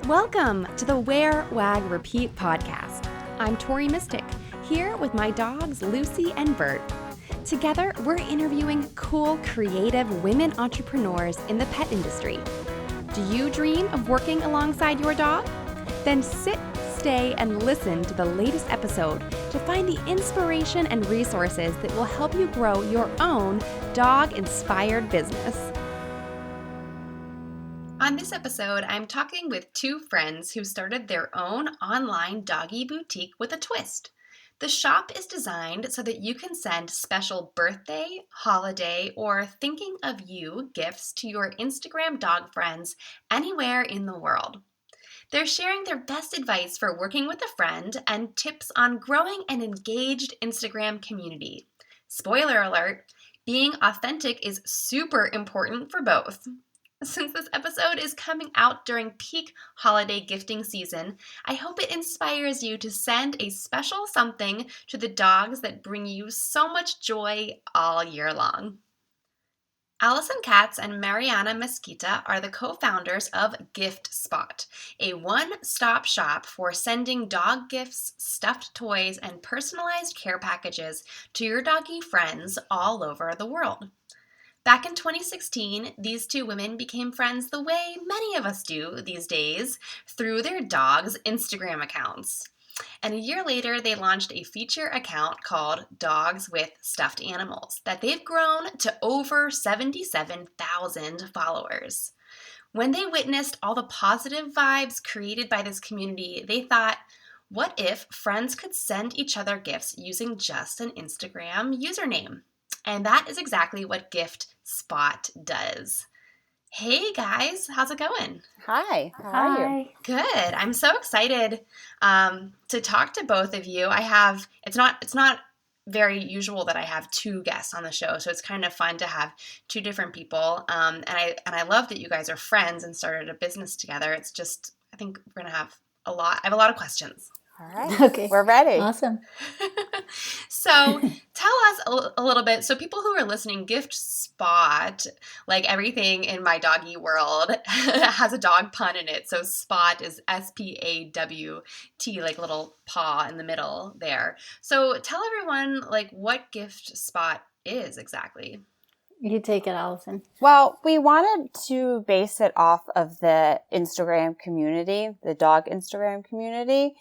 Welcome to the Wear, Wag, Repeat podcast. I'm Tori Mystic, here with my dogs Lucy and Bert. Together, we're interviewing cool, creative women entrepreneurs in the pet industry. Do you dream of working alongside your dog? Then sit, stay, and listen to the latest episode to find the inspiration and resources that will help you grow your own dog-inspired business. On this episode, I'm talking with two friends who started their own online doggy boutique with a twist. The shop is designed so that you can send special birthday, holiday, or thinking of you gifts to your Instagram dog friends anywhere in the world. They're sharing their best advice for working with a friend and tips on growing an engaged Instagram community. Spoiler alert, being authentic is super important for both. Since this episode is coming out during peak holiday gifting season, I hope it inspires you to send a special something to the dogs that bring you so much joy all year long. Allison Katz and Mariana Mesquita are the co-founders of Spawt, a one-stop shop for sending dog gifts, stuffed toys, and personalized care packages to your doggy friends all over the world. Back in 2016, these two women became friends the way many of us do these days, through their dogs' Instagram accounts. And a year later, they launched a feature account called Dogs with Stuffed Animals that they've grown to over 77,000 followers. When they witnessed all the positive vibes created by this community, they thought, what if friends could send each other gifts using just an Instagram username? And that is exactly what Spawt does. Hey guys, how's it going? Hi, how are you? Good. I'm so excited to talk to both of you. It's not very usual that I have two guests on the show, so it's kind of fun to have two different people. And I love that you guys are friends and started a business together. It's just, I think we're gonna have I have a lot of questions. All right. Okay. We're ready. Awesome. So tell us a little bit. So people who are listening, Spawt, like everything in my doggy world, has a dog pun in it. So Spawt is S-P-A-W-T, like little paw in the middle there. So tell everyone like what Spawt is exactly. You take it, Allison. Well, we wanted to base it off of the Instagram community, the dog Instagram community.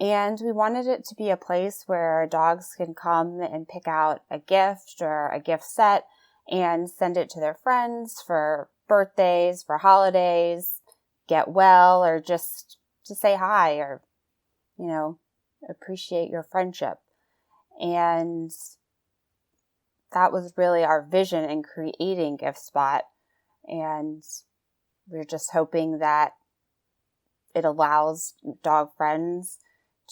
And we wanted it to be a place where dogs can come and pick out a gift or a gift set and send it to their friends for birthdays, for holidays, get well, or just to say hi or, appreciate your friendship. And that was really our vision in creating Spawt. And we're just hoping that it allows dog friends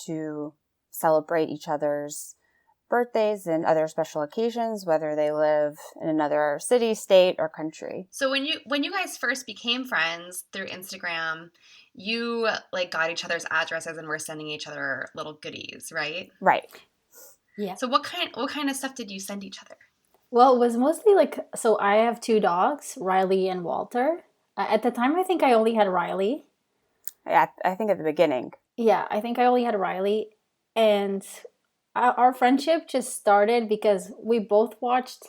to celebrate each other's birthdays and other special occasions, whether they live in another city, state, or country. So when you guys first became friends through Instagram, you like got each other's addresses and were sending each other little goodies, right? Right. Yeah. So what kind of stuff did you send each other? Well, it was mostly so I have two dogs, Riley and Walter. At the time, I think I only had Riley. Yeah, I think at the beginning. Yeah, I think I only had Riley. And our friendship just started because we both watched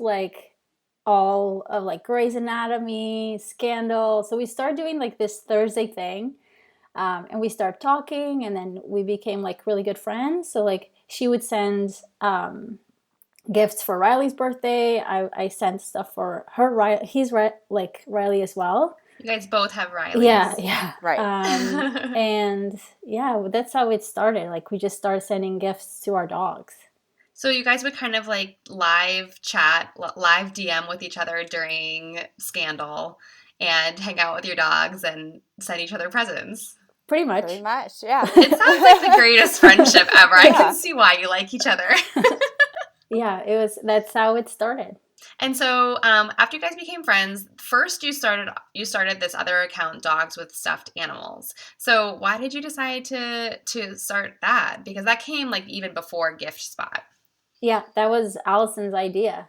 all of Grey's Anatomy, Scandal. So we started doing this Thursday thing. And we started talking, and then we became really good friends. So she would send gifts for Riley's birthday. I sent stuff for her. He's Riley as well. You guys both have Rileys. Yeah. Right. And yeah, that's how it started. We just started sending gifts to our dogs. So you guys would kind of live chat, live DM with each other during Scandal and hang out with your dogs and send each other presents. Pretty much, yeah. It sounds like the greatest friendship ever. Yeah. I can see why you like each other. Yeah, that's how it started. And so after you guys became friends, first you started this other account, Dogs with Stuffed Animals. So why did you decide to start that? Because that came even before Spawt. Yeah, that was Allison's idea.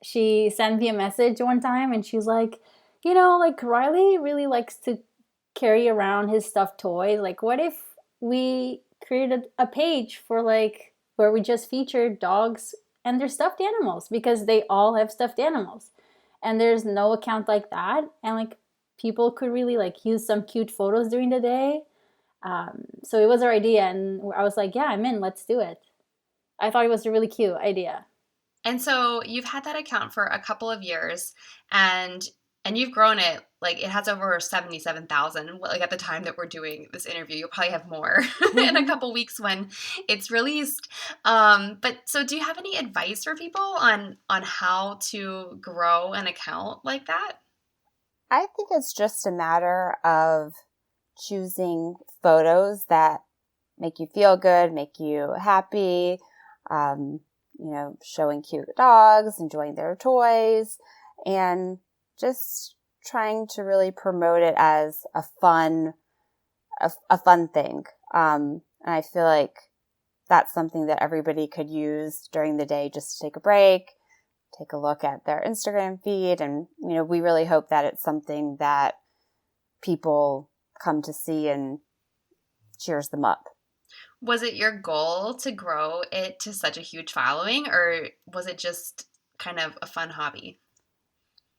She sent me a message one time and she's like, Riley really likes to carry around his stuffed toys. Like, what if we created a page for like where we just featured dogs and their stuffed animals, because they all have stuffed animals, and there's no account like that, and like people could really like use some cute photos during the day. So it was our idea, and I was like, yeah, I'm in, let's do it. I thought it was a really cute idea. And so you've had that account for a couple of years, and you've grown it, like it has over 77,000. Like at the time that we're doing this interview, you'll probably have more in a couple weeks when it's released. But so do you have any advice for people on how to grow an account like that? I think it's just a matter of choosing photos that make you feel good, make you happy, showing cute dogs, enjoying their toys, and just trying to really promote it as a fun thing. And I feel like that's something that everybody could use during the day, just to take a break, take a look at their Instagram feed. And, we really hope that it's something that people come to see and cheers them up. Was it your goal to grow it to such a huge following, or was it just kind of a fun hobby?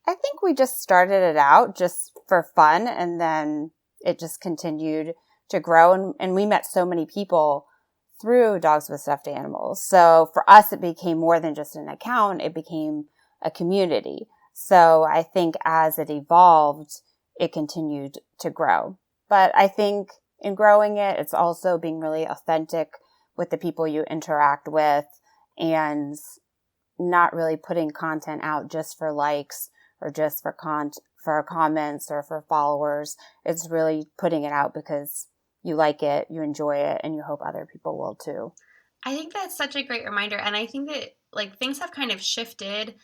I think we just started it out just for fun, and then it just continued to grow. And we met so many people through Dogs with Stuffed Animals. So for us, it became more than just an account. It became a community. So I think as it evolved, it continued to grow. But I think in growing it, it's also being really authentic with the people you interact with, and not really putting content out just for likes or just for comments or for followers. It's really putting it out because you like it, you enjoy it, and you hope other people will too. I think that's such a great reminder. And I think that like things have kind of shifted.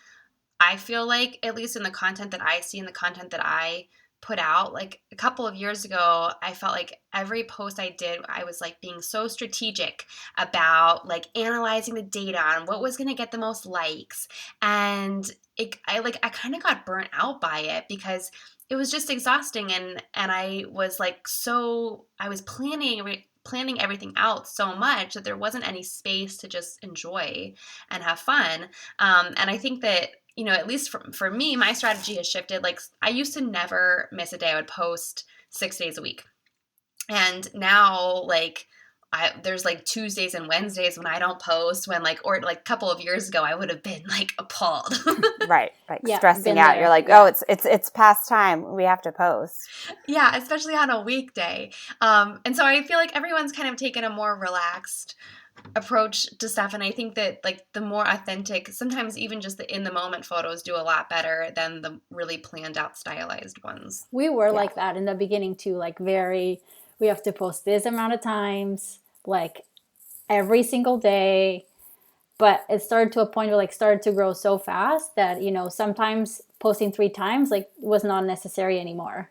I feel like, at least in the content that I see and the content that I put out, like a couple of years ago, I felt like every post I did, I was like being so strategic about like analyzing the data on what was going to get the most likes. And I kind of got burnt out by it because it was just exhausting. And I was like, I was planning everything out so much that there wasn't any space to just enjoy and have fun. And I think that, at least for me, my strategy has shifted. Like I used to never miss a day. I would post 6 days a week. And now like there's like Tuesdays and Wednesdays when I don't post, or like a couple of years ago, I would have been like appalled. Right. Like Yeah, stressing been out. there. You're like, Yeah. oh, it's past time. We have to post. Yeah, especially on a weekday. And so I feel like everyone's kind of taken a more relaxed approach to stuff, and I think that like the more authentic, sometimes even just the in the moment photos do a lot better than the really planned out stylized ones. We were Yeah. like that in the beginning too, like we have to post this amount of times, like every single day. But it started to a point where like started to grow so fast that, sometimes posting 3 times like was not necessary anymore.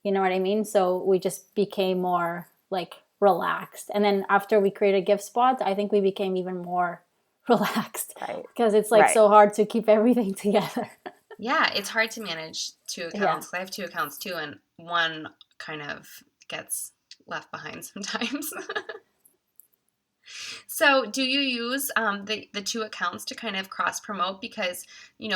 You know what I mean? So we just became more like relaxed. And then after we created Gift Spawt, I think we became even more relaxed, Right. because it's like Right. so hard to keep everything together. Yeah, it's hard to manage 2 Yeah. accounts. I have 2 accounts too, and one kind of gets left behind sometimes. So, do you use the 2 accounts to kind of cross promote? Because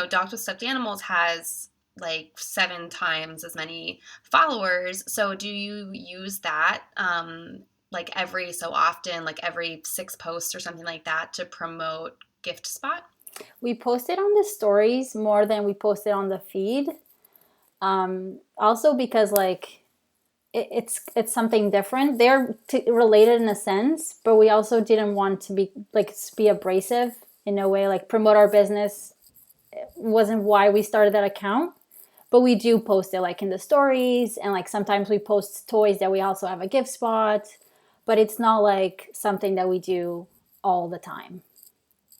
Dogs with Stuffed Animals has like 7 times as many followers. So, do you use that like every so often, like every 6 posts or something like that, to promote Gift Spot? We posted on the stories more than we posted on the feed. Also because like it's something different. They're related in a sense, but we also didn't want to be abrasive in a way. Like promote our business wasn't why we started that account, but we do post it like in the stories, and like sometimes we post toys that we also have a Gift Spot, but it's not like something that we do all the time.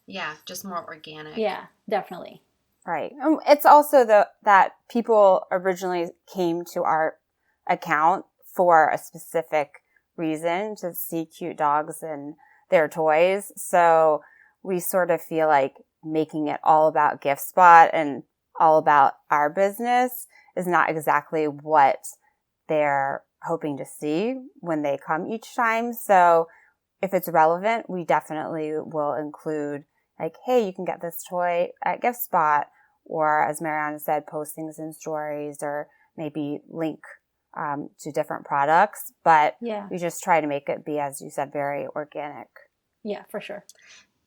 Yeah, just more organic. Yeah, definitely. Right. It's also that people originally came to our account for a specific reason, to see cute dogs and their toys. So we sort of feel like making it all about Gift Spot and all about our business is not exactly what their hoping to see when they come each time. So if it's relevant, we definitely will include like, hey, you can get this toy at Gift Spot, or as Mariana said, post things in stories, or maybe link to different products. But we just try to make it be, as you said, very organic. Yeah, for sure.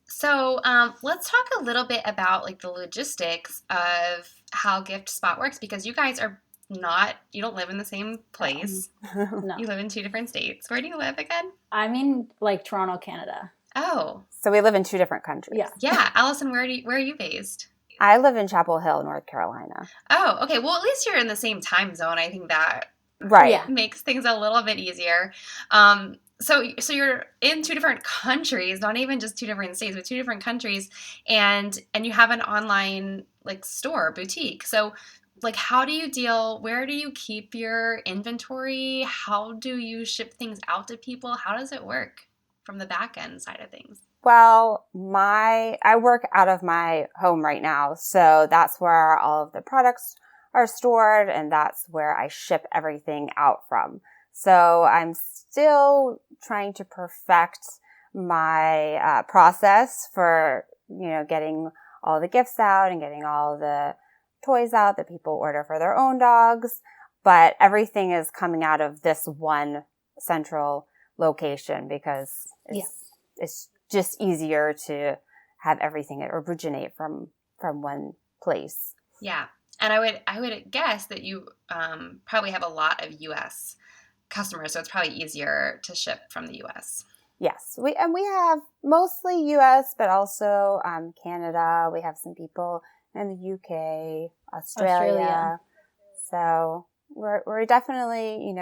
So let's talk a little bit about like the logistics of how Gift Spot works, because you guys are you don't live in the same place. No. You live in 2 different states. Where do you live again? I'm in like Toronto, Canada. Oh. So we live in 2 different countries. Yeah. Allison, where are you based? I live in Chapel Hill, North Carolina. Oh, okay. Well, at least you're in the same time zone. I think that makes things a little bit easier. So you're in 2 different countries, not even just 2 different states, but 2 different countries, and you have an online like store, boutique. So like, where do you keep your inventory? How do you ship things out to people? How does it work from the back end side of things? Well, I work out of my home right now, so that's where all of the products are stored, and that's where I ship everything out from. So I'm still trying to perfect my process for, getting all the gifts out and getting all the toys out that people order for their own dogs. But everything is coming out of this one central location because it's just easier to have everything originate from one place. Yeah. And I would guess that you probably have a lot of U.S. customers, so it's probably easier to ship from the U.S. Yes, we have mostly U.S., but also Canada. We have some people in the U.K., Australia. So we're definitely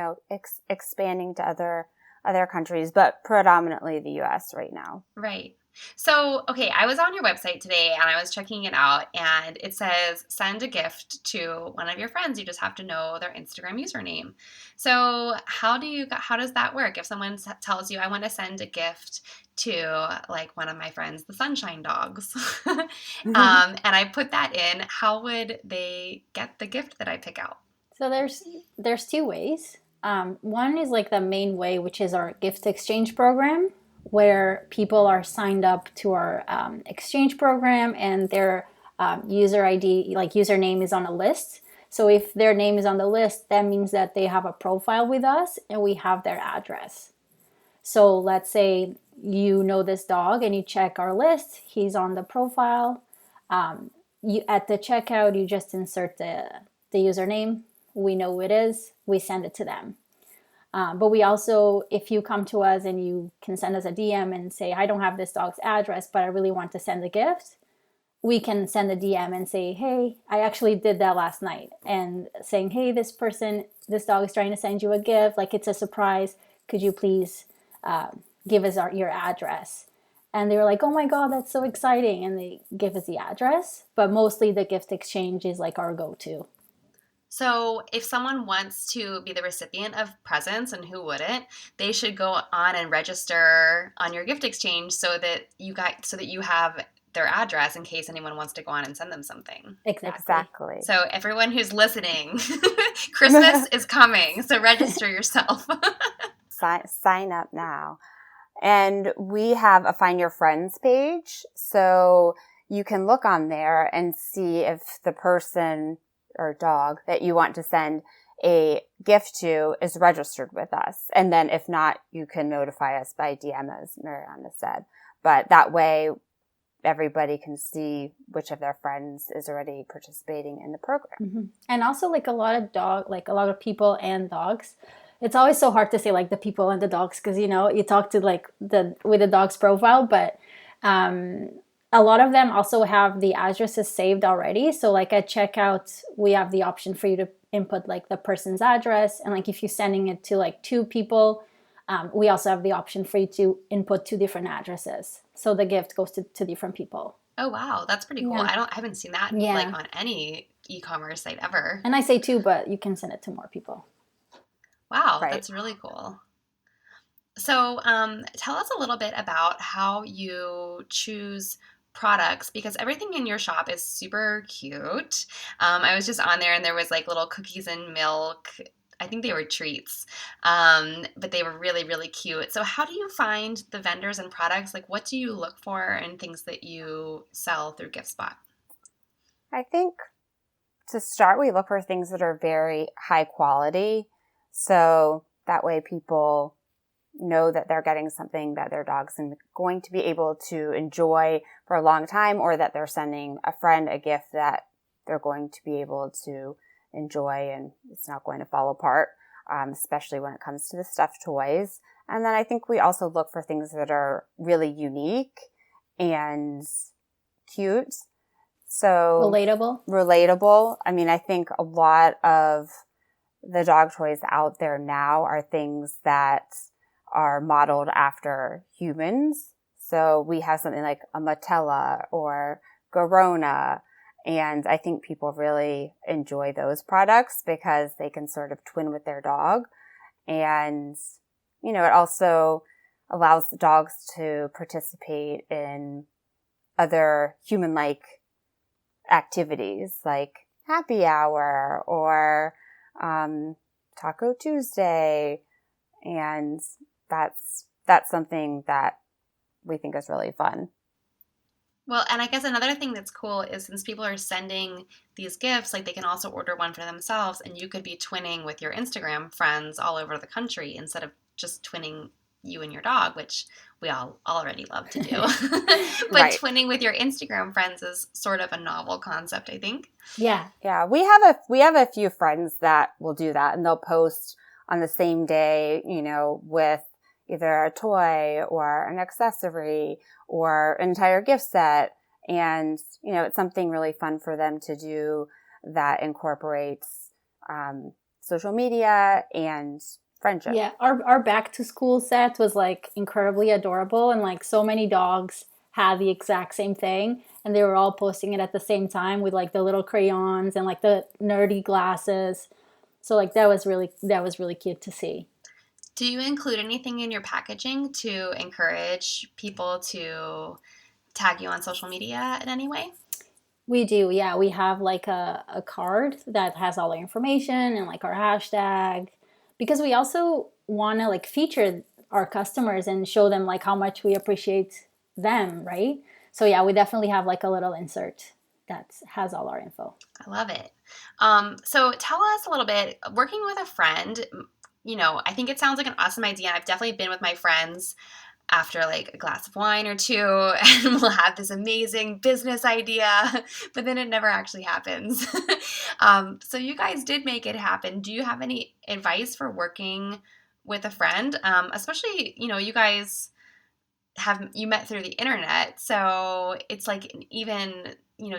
expanding to other countries, but predominantly the U.S. right now. Right. So, okay, I was on your website today and I was checking it out, and it says send a gift to one of your friends. You just have to know their Instagram username. So how does that work? If someone tells you I want to send a gift to like one of my friends, the Sunshine Dogs, and I put that in, how would they get the gift that I pick out? So there's 2 ways. One is like the main way, which is our gift exchange program, where people are signed up to our exchange program, and their user ID, like username, is on a list. So if their name is on the list, that means that they have a profile with us and we have their address. So let's say you know this dog and you check our list, he's on the profile. At the checkout, you just insert the username. We know who it is. We send it to them. But we also, if you come to us and you can send us a DM and say, I don't have this dog's address, but I really want to send a gift, we can send a DM and say, hey, I actually did that last night. And saying, hey, this dog is trying to send you a gift. Like, it's a surprise. Could you please give us your address? And they were like, oh my God, that's so exciting. And they give us the address. But mostly the gift exchange is like our go-to. So if someone wants to be the recipient of presents, and who wouldn't, they should go on and register on your gift exchange so that you have their address in case anyone wants to go on and send them something. Exactly. So everyone who's listening, Christmas is coming, so register yourself. Sign up now. And we have a Find Your Friends page, so you can look on there and see if the person or dog that you want to send a gift to is registered with us. And then if not, you can notify us by DM, as Mariana said. But that way, everybody can see which of their friends is already participating in the program. Mm-hmm. And also, like a lot of people and dogs. It's always so hard to say like the people and the dogs, because you talk to like with the dog's profile, but a lot of them also have the addresses saved already. So like at checkout, we have the option for you to input like the person's address. And like if you're sending it to like 2 people, we also have the option for you to input 2 different addresses. So the gift goes to different people. Oh, wow. That's pretty cool. Yeah. I haven't seen that like on any e-commerce site ever. And I say 2, but you can send it to more people. Wow. Right. That's really cool. So tell us a little bit about how you choose products, because everything in your shop is super cute. I was just on there and there was like little cookies and milk I think they were treats, but they were really, really cute. So how do you find the vendors and products? Like, what do you look for and things that you sell through GiftSpot? I think to start, we look for things that are very high quality. So that way people know that they're getting something that their dog's going to be able to enjoy for a long time, or that they're sending a friend a gift that they're going to be able to enjoy and it's not going to fall apart, especially when it comes to the stuffed toys. And then I think we also look for things that are really unique and cute. So relatable. I mean, I think a lot of the dog toys out there now are things that are modeled after humans. So we have something like a Matella or Garona, and I think people really enjoy those products because they can sort of twin with their dog. And, it also allows the dogs to participate in other human-like activities like happy hour or Taco Tuesday. And that's something that we think is really fun. Well, and I guess another thing that's cool is since people are sending these gifts, like they can also order one for themselves, and you could be twinning with your Instagram friends all over the country instead of just twinning you and your dog, which we all already love to do. But Right. Twinning with your Instagram friends is sort of a novel concept, I think. Yeah. Yeah. We have a few friends that will do that, and they'll post on the same day, with either a toy or an accessory or an entire gift set. And, it's something really fun for them to do that incorporates social media and friendship. Yeah, our back to school set was like incredibly adorable, and like so many dogs had the exact same thing, and they were all posting it at the same time with like the little crayons and like the nerdy glasses. So like that was really cute to see. Do you include anything in your packaging to encourage people to tag you on social media in any way? We do, yeah. We have like a card that has all our information and like our hashtag, because we also want to like feature our customers and show them like how much we appreciate them, right? So yeah, we definitely have like a little insert that has all our info. I love it. So tell us a little bit, working with a friend, I think it sounds like an awesome idea. I've definitely been with my friends after like a glass of wine or two, and we'll have this amazing business idea, but then it never actually happens. So you guys did make it happen. Do you have any advice for working with a friend? Especially, you guys you met through the internet, so it's like an even,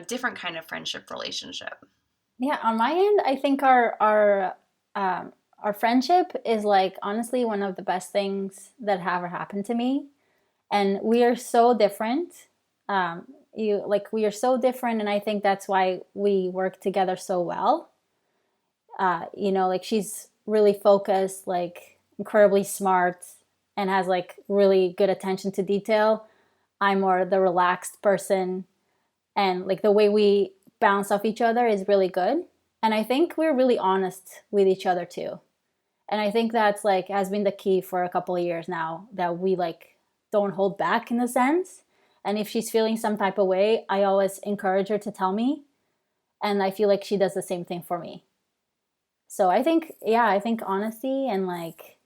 different kind of friendship relationship. Yeah, on my end, I think our friendship is like honestly one of the best things that have ever happened to me, and we are so different. We are so different, and I think that's why we work together so well. Like she's really focused, like incredibly smart, and has like really good attention to detail. I'm more the relaxed person, and like the way we bounce off each other is really good. And I think we're really honest with each other too. And I think that's like has been the key for a couple of years now, that we like don't hold back in a sense. And if she's feeling some type of way, I always encourage her to tell me. And I feel like she does the same thing for me. So I think honesty and like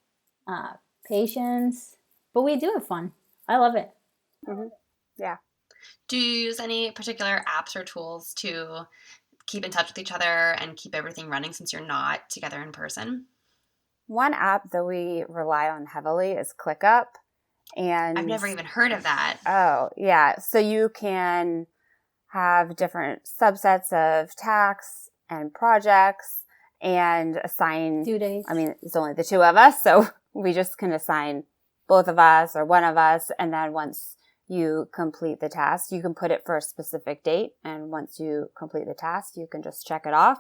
uh, patience, but we do have fun. I love it. Mm-hmm. Yeah. Do you use any particular apps or tools to keep in touch with each other and keep everything running since you're not together in person? One app that we rely on heavily is ClickUp. And I've never even heard of that. Oh, yeah. So you can have different subsets of tasks and projects and assign Due dates. I mean, it's only the two of us, so we just can assign both of us or one of us. And then once you complete the task, you can put it for a specific date. And once you complete the task, you can just check it off.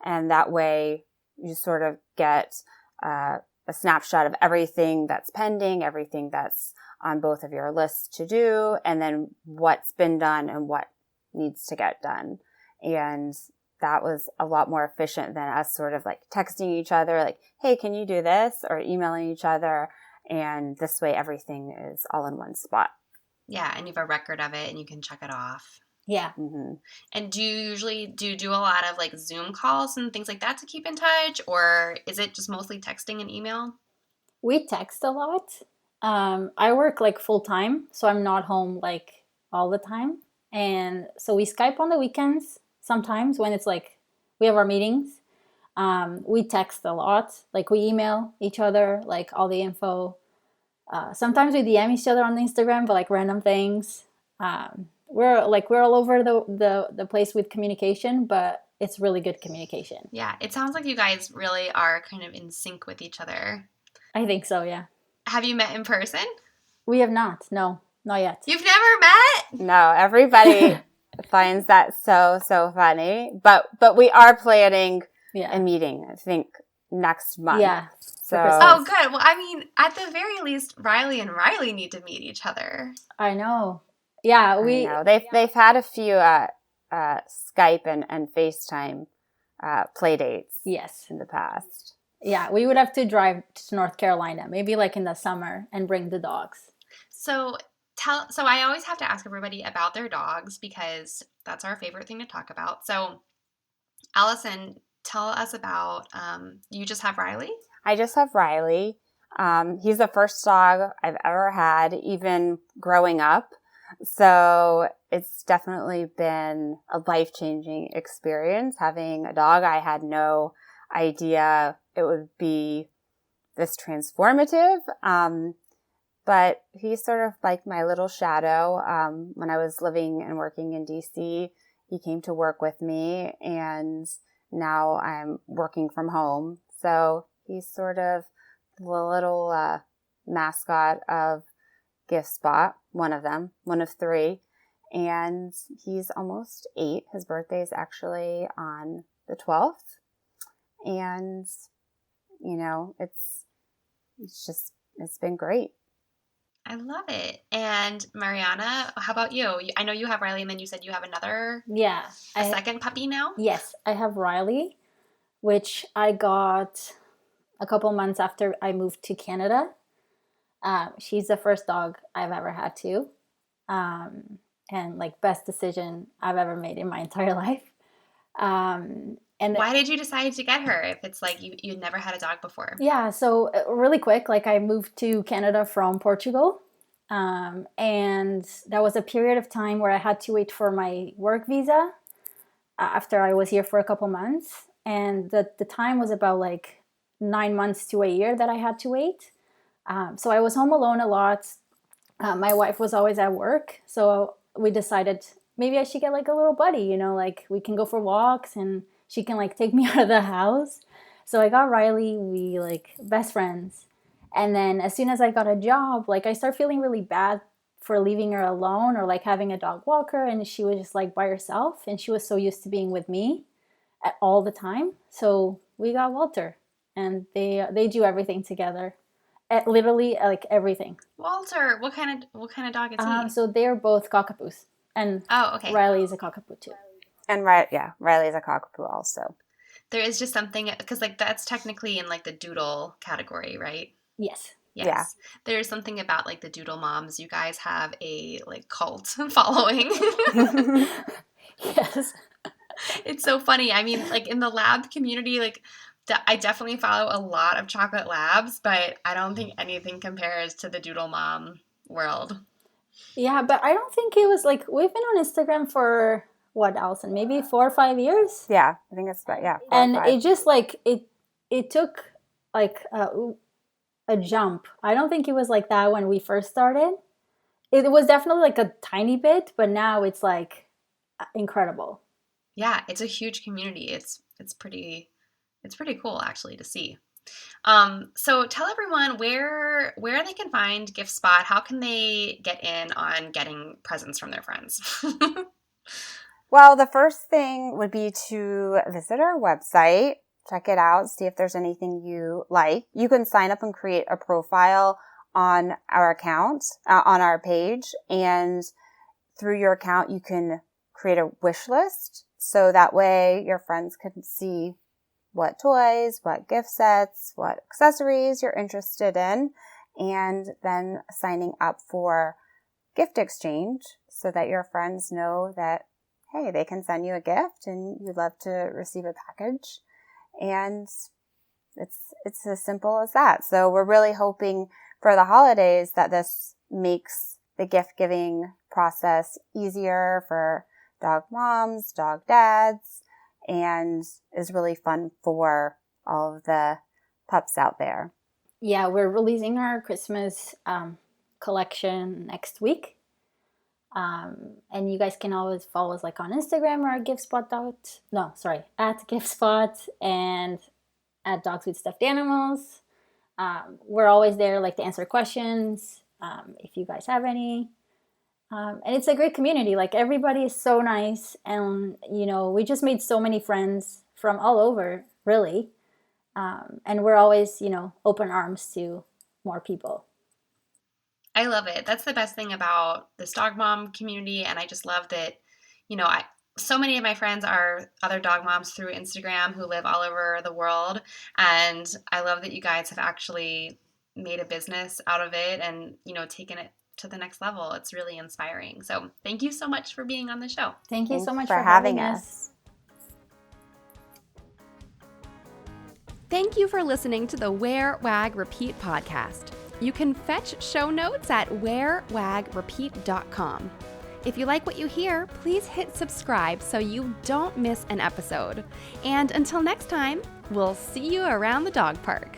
And that way you sort of get a snapshot of everything that's pending, everything that's on both of your lists to do, and then what's been done and what needs to get done. And that was a lot more efficient than us sort of like texting each other, like, hey, can you do this? Or emailing each other. And this way everything is all in one spot. Yeah, and you have a record of it and you can check it off. Yeah. Mm-hmm. And do you usually do a lot of like Zoom calls and things like that to keep in touch, or is it just mostly texting and email? We text a lot. I work like full time, so I'm not home like all the time. And so we Skype on the weekends sometimes when it's like we have our meetings. We text a lot. Like we email each other, like all the info. Sometimes we DM each other on Instagram, but like random things. We're all over the place with communication, but it's really good communication. Yeah, it sounds like you guys really are kind of in sync with each other. I think so, yeah. Have you met in person? We have not. No, not yet. You've never met? No, everybody finds that so funny. But we are planning a meeting, I think, next month. Yeah. So. Oh, good. Well, I mean, at the very least, Riley and Riley need to meet each other. I know. Yeah, I know. They've had a few Skype and FaceTime play dates. Yes. In the past. Yeah, we would have to drive to North Carolina, maybe like in the summer, and bring the dogs. So I always have to ask everybody about their dogs because that's our favorite thing to talk about. So, Allison, tell us about you just have Riley? I just have Riley. He's the first dog I've ever had, even growing up. So it's definitely been a life-changing experience having a dog. I had no idea it would be this transformative. But he's sort of like my little shadow. When I was living and working in DC, he came to work with me, and now I'm working from home. So he's sort of the little mascot of Gift Spawt, one of 3. And he's almost 8. His birthday is actually on the 12th. And, you know, it's been great. I love it. And Mariana, how about you? I know you have Riley, and then you said you have another, a second puppy now? Yes, I have Riley, which I got a couple months after I moved to Canada. She's the first dog I've ever had too. And like best decision I've ever made in my entire life. And why did you decide to get her if it's like you'd never had a dog before? Yeah, so really quick, like I moved to Canada from Portugal. And that was a period of time where I had to wait for my work visa after I was here for a couple months. And the time was about like 9 months to a year that I had to wait. So I was home alone a lot. My wife was always at work. So we decided maybe I should get like a little buddy, you know, like we can go for walks and she can like take me out of the house. So I got Riley, we like best friends. And then as soon as I got a job, like I started feeling really bad for leaving her alone or like having a dog walker, and she was just like by herself and she was so used to being with me all the time. So we got Walter, and they do everything together. Literally like everything. Walter, what kind of dog is he? So they're both cockapoos, and okay. Riley is a cockapoo too. And Riley's a cockapoo also. There is just something because like that's technically in like the doodle category, right? Yes. Yes. Yeah. There's something about like the doodle moms. You guys have a like cult following. Yes. It's so funny. I mean, like in the lab community, like I definitely follow a lot of chocolate labs, but I don't think anything compares to the doodle mom world. Yeah, but I don't think it was like we've been on Instagram for what, Allison? Maybe 4 or 5 years. Yeah, I think it's about 4 and or 5. It just like it took like a jump. I don't think it was like that when we first started. It was definitely like a tiny bit, but now it's like incredible. Yeah, it's a huge community. It's pretty cool actually to see. So tell everyone where they can find Gift Spawt. How can they get in on getting presents from their friends? Well, the first thing would be to visit our website, check it out, see if there's anything you like. You can sign up and create a profile on our account, on our page, and through your account, you can create a wish list. so that way your friends can see what toys, what gift sets, what accessories you're interested in, and then signing up for gift exchange so that your friends know that, hey, they can send you a gift and you'd love to receive a package. And it's as simple as that. So we're really hoping for the holidays that this makes the gift giving process easier for dog moms, dog dads, and is really fun for all of the pups out there. Yeah, we're releasing our Christmas collection next week. And you guys can always follow us like on Instagram or at GiftSpot and at Dogs with Stuffed Animals. We're always there like to answer questions if you guys have any. And it's a great community. Like everybody is so nice. And, we just made so many friends from all over, really. And we're always, open arms to more people. I love it. That's the best thing about this dog mom community. And I just love that, so many of my friends are other dog moms through Instagram who live all over the world. And I love that you guys have actually made a business out of it and, taken it to the next level. It's really inspiring. So thank you so much for being on the show. Thank you so much for having us. Thank you for listening to the Wear, Wag, Repeat podcast. You can fetch show notes at wearwagrepeat.com. If you like what you hear, please hit subscribe so you don't miss an episode. And until next time, we'll see you around the dog park.